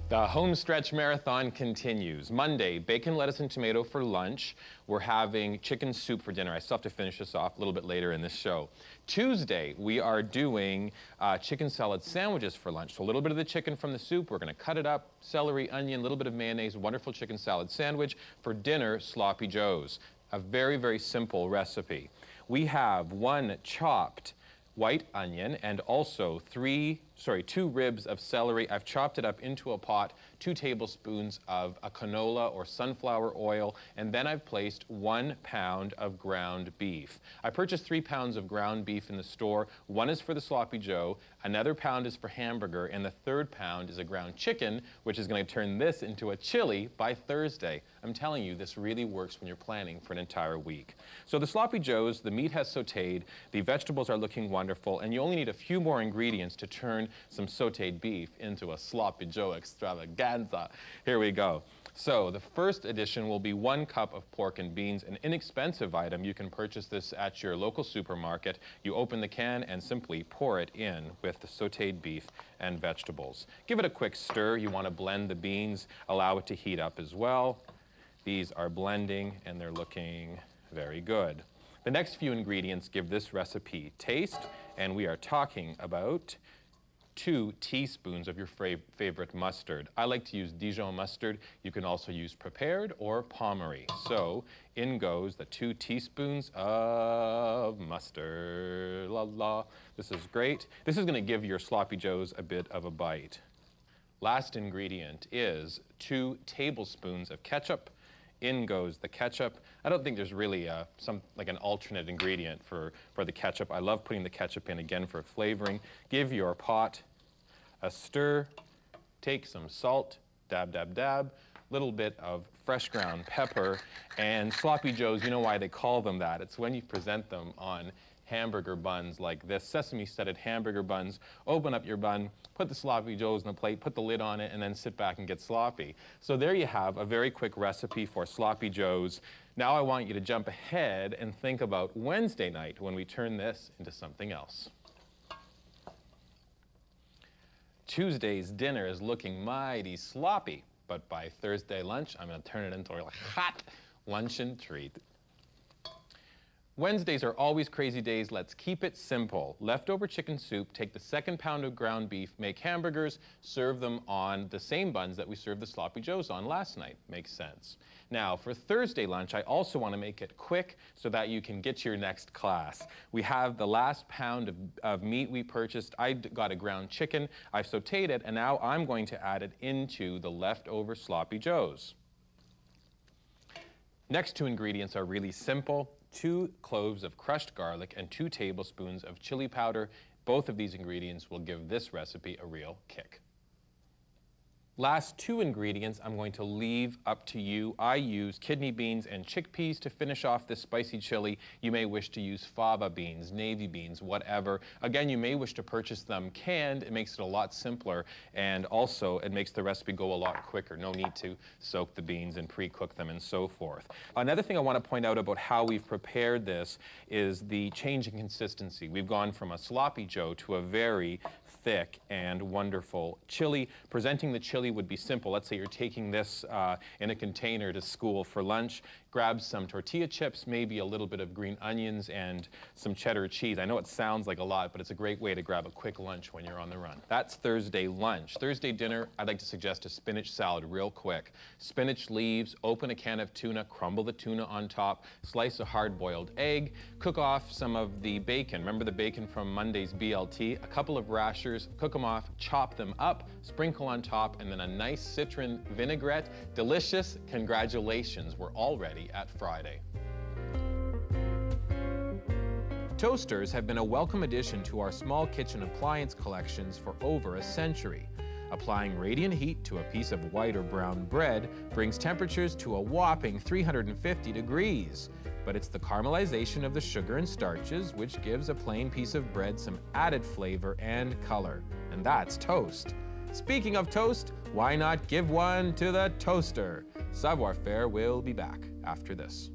The home stretch marathon continues. Monday, bacon, lettuce, and tomato for lunch. We're having chicken soup for dinner. I still have to finish this off a little bit later in this show. Tuesday, we are doing chicken salad sandwiches for lunch. So a little bit of the chicken from the soup, we're going to cut it up, celery, onion, a little bit of mayonnaise, wonderful chicken salad sandwich. For dinner, sloppy joes. A very, very simple recipe. We have one chopped white onion and also two ribs of celery. I've chopped it up into a pot, 2 tablespoons of a canola or sunflower oil, and then I've placed 1 pound of ground beef. I purchased 3 pounds of ground beef in the store. 1 is for the sloppy joe, another pound is for hamburger, and the 3rd pound is a ground chicken, which is going to turn this into a chili by Thursday. I'm telling you, this really works when you're planning for an entire week. So the sloppy joes, the meat has sauteed, the vegetables are looking wonderful, and you only need a few more ingredients to turn some sauteed beef into a sloppy joe extravaganza. Here we go. So the first addition will be 1 cup of pork and beans, an inexpensive item. You can purchase this at your local supermarket. You open the can and simply pour it in with the sauteed beef and vegetables. Give it a quick stir. You want to blend the beans, allow it to heat up as well. These are blending and they're looking very good. The next few ingredients give this recipe taste, and we are talking about 2 teaspoons of your favorite mustard. I like to use Dijon mustard. You can also use prepared or Pommery. So in goes the 2 teaspoons of mustard. La la. This is great. This is going to give your sloppy joes a bit of a bite. Last ingredient is 2 tablespoons of ketchup. In goes the ketchup. I don't think there's really like an alternate ingredient for the ketchup. I love putting the ketchup in again for flavoring. Give your pot a stir. Take some salt, dab, dab, dab. Little bit of fresh ground pepper. And sloppy joes, you know why they call them that. It's when you present them on hamburger buns like this, sesame-studded hamburger buns. Open up your bun, put the sloppy joes on the plate, put the lid on it, and then sit back and get sloppy. So there you have a very quick recipe for sloppy joes. Now I want you to jump ahead and think about Wednesday night when we turn this into something else. Tuesday's dinner is looking mighty sloppy, but by Thursday lunch, I'm going to turn it into a hot luncheon treat. Wednesdays are always crazy days. Let's keep it simple. Leftover chicken soup, take the 2nd pound of ground beef, make hamburgers, serve them on the same buns that we served the sloppy joes on last night. Makes sense. Now, for Thursday lunch, I also want to make it quick so that you can get to your next class. We have the last pound of meat we purchased. I got a ground chicken. I've sauteed it, and now I'm going to add it into the leftover sloppy joes. Next 2 ingredients are really simple. 2 cloves of crushed garlic and 2 tablespoons of chili powder. Both of these ingredients will give this recipe a real kick. Last 2 ingredients I'm going to leave up to you. I use kidney beans and chickpeas to finish off this spicy chili. You may wish to use fava beans, navy beans, whatever. Again, you may wish to purchase them canned. It makes it a lot simpler, and also it makes the recipe go a lot quicker. No need to soak the beans and pre-cook them and so forth. Another thing I want to point out about how we've prepared this is the change in consistency. We've gone from a sloppy joe to a very thick and wonderful chili. Presenting the chili would be simple. Let's say you're taking this in a container to school for lunch. Grab some tortilla chips, maybe a little bit of green onions, and some cheddar cheese. I know it sounds like a lot, but it's a great way to grab a quick lunch when you're on the run. That's Thursday lunch. Thursday dinner, I'd like to suggest a spinach salad real quick. Spinach leaves, open a can of tuna, crumble the tuna on top, slice a hard-boiled egg, cook off some of the bacon. Remember the bacon from Monday's BLT? A couple of rashers, cook them off, chop them up, sprinkle on top, and then a nice citron vinaigrette. Delicious. Congratulations. We're all ready at Friday. Toasters have been a welcome addition to our small kitchen appliance collections for over a century. Applying radiant heat to a piece of white or brown bread brings temperatures to a whopping 350 degrees. But it's the caramelization of the sugar and starches which gives a plain piece of bread some added flavor and color. And that's toast. Speaking of toast, why not give one to the toaster? Savoir Faire will be back after this.